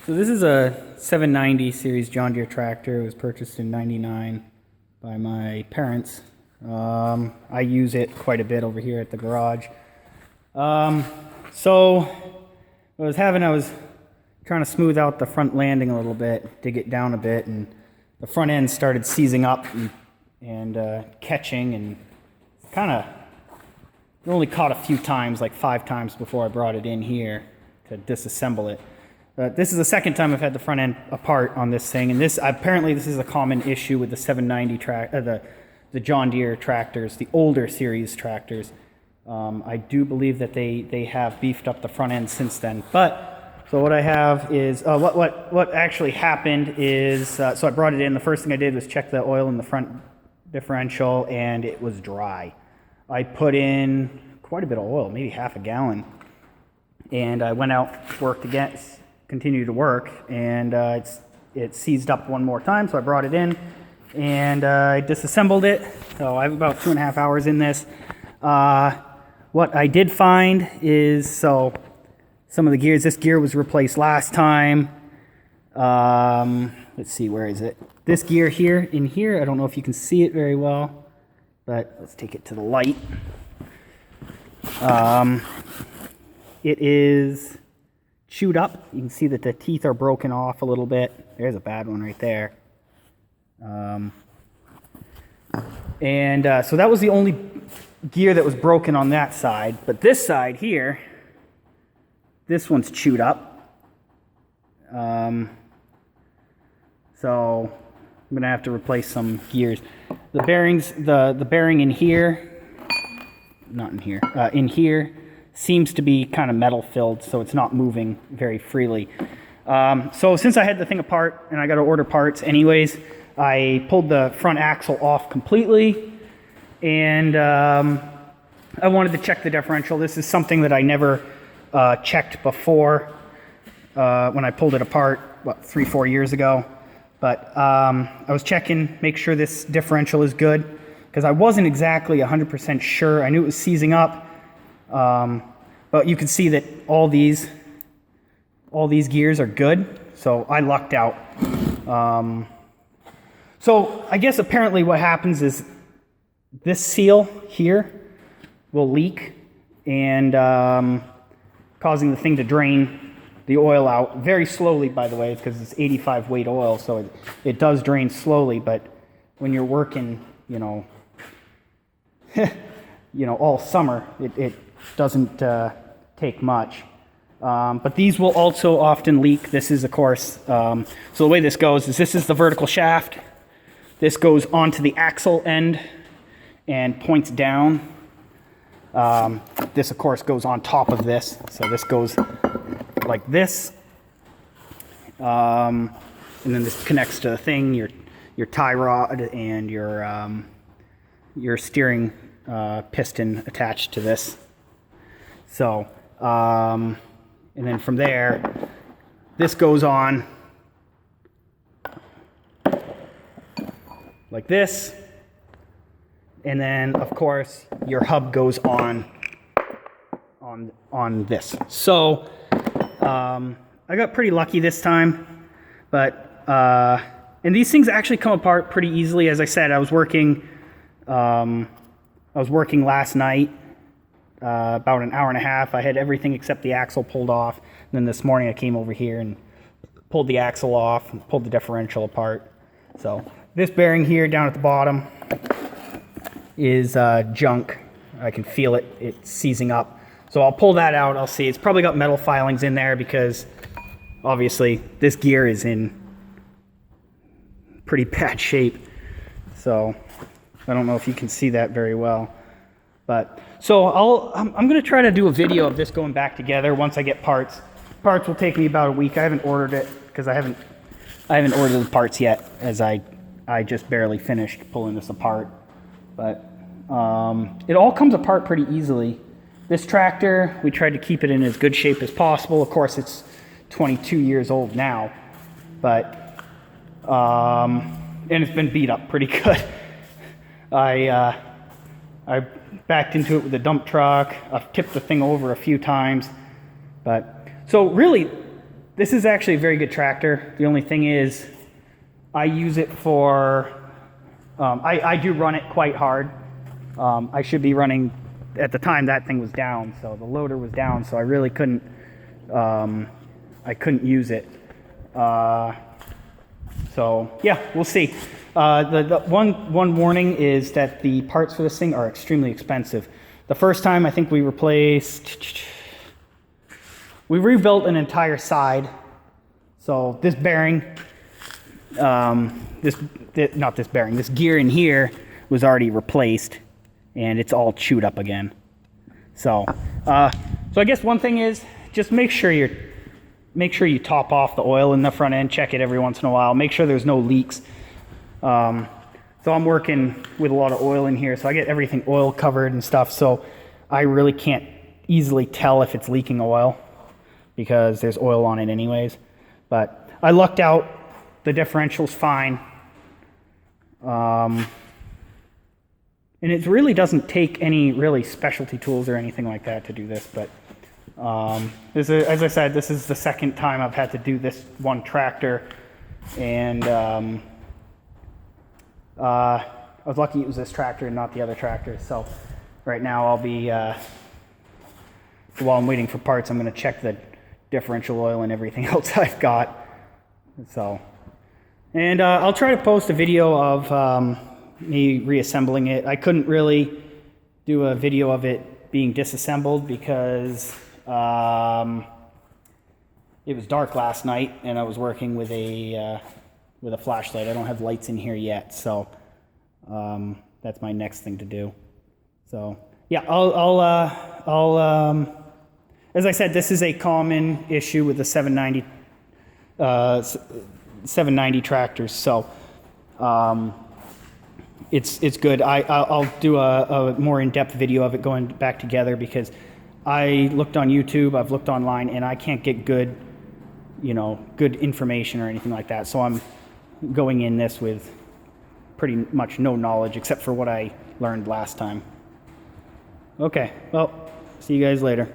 So this is a 790 series John Deere tractor. It was purchased in '99 by my parents. I use it quite a bit over here at the garage. So what I was trying to smooth out the front landing a little bit, dig it down a bit, and the front end started seizing up and catching, and kind of only caught a few times, like 5 times before I brought it in here to disassemble it. This is the second time I've had the front end apart on this thing, and apparently this is a common issue with the 790 the John Deere tractors, the older series tractors. I do believe that they have beefed up the front end since then. But so what I have is what actually happened is so I brought it in. The first thing I did was check the oil in the front differential, and it was dry. I put in quite a bit of oil, maybe half a gallon, and I went out, worked again. Continued to work, and it seized up one more time, so I brought it in and I disassembled it. So I have about 2.5 hours in this. What I did find is, so some of the gears, this gear was replaced last time. Let's see, where is it? This gear here, in here, I don't know if you can see it very well, but let's take it to the light. It is chewed up. You can see that the teeth are broken off a little bit. There's a bad one right there. So that was the only gear that was broken on that side. But this side here, this one's chewed up. So I'm gonna have to replace some gears. The bearings, the bearing in here, not in here, in here, seems to be kind of metal filled, so it's not moving very freely. So since I had the thing apart and I got to order parts anyways, I pulled the front axle off completely, and I wanted to check the differential. This is something that I never checked before when I pulled it apart, 3-4 years ago. But I was checking, make sure this differential is good, because I wasn't exactly 100% sure. I knew it was seizing up. But you can see that all these gears are good, so I lucked out. So I guess apparently what happens is this seal here will leak, and causing the thing to drain the oil out very slowly, by the way, because it's 85 weight oil, so it does drain slowly. But when you're working, all summer, it doesn't take much. But these will also often leak. This is, of course, so the way this goes is this is the vertical shaft. This goes onto the axle end and points down. This, of course, goes on top of this. So this goes like this. And then this connects to the thing, your tie rod and your steering piston attached to this. So, and then from there, this goes on like this, and then of course your hub goes on this. So I got pretty lucky this time, but and these things actually come apart pretty easily. As I said, I was working last night. About an hour and a half. I had everything except the axle pulled off. And then this morning I came over here and pulled the axle off and pulled the differential apart. So this bearing here down at the bottom is junk. I can feel it. It's seizing up. So I'll pull that out. I'll see. It's probably got metal filings in there because obviously this gear is in pretty bad shape. So I don't know if you can see that very well. But so I'm going to try to do a video of this going back together once I get parts. Parts will take me about a week. I haven't ordered it because I haven't ordered the parts yet, as I just barely finished pulling this apart. But it all comes apart pretty easily. This tractor, we tried to keep it in as good shape as possible. Of course, it's 22 years old now, but and it's been beat up pretty good. I backed into it with a dump truck. I've tipped the thing over a few times. But so really, This is actually a very good tractor. The only thing is, I use it for, I do run it quite hard. I should be running, at the time that thing was down, so the loader was down, so I really couldn't, I couldn't use it. So yeah, we'll see. The one warning is that the parts for this thing are extremely expensive. The first time I think we rebuilt an entire side. So this bearing, this gear in here was already replaced, and it's all chewed up again. So I guess one thing is just make sure you top off the oil in the front end. Check it every once in a while. Make sure there's no leaks. So I'm working with a lot of oil in here, so I get everything oil covered and stuff. So I really can't easily tell if it's leaking oil because there's oil on it anyways. But I lucked out. The differential's fine. And it really doesn't take any really specialty tools or anything like that to do this. But as I said, this is the second time I've had to do this one tractor. And I was lucky it was this tractor and not the other tractor. So right now I'll be, while I'm waiting for parts, I'm going to check the differential oil and everything else I've got. So, and I'll try to post a video of me reassembling it. I couldn't really do a video of it being disassembled because it was dark last night and I was working with a flashlight. I don't have lights in here yet, so that's my next thing to do. So yeah, I'll as I said, this is a common issue with the 790 tractors. So it's good. I'll do a more in-depth video of it going back together because I looked on YouTube, I've looked online, and I can't get good information or anything like that. So I'm going in this with pretty much no knowledge except for what I learned last time. Okay, well, see you guys later.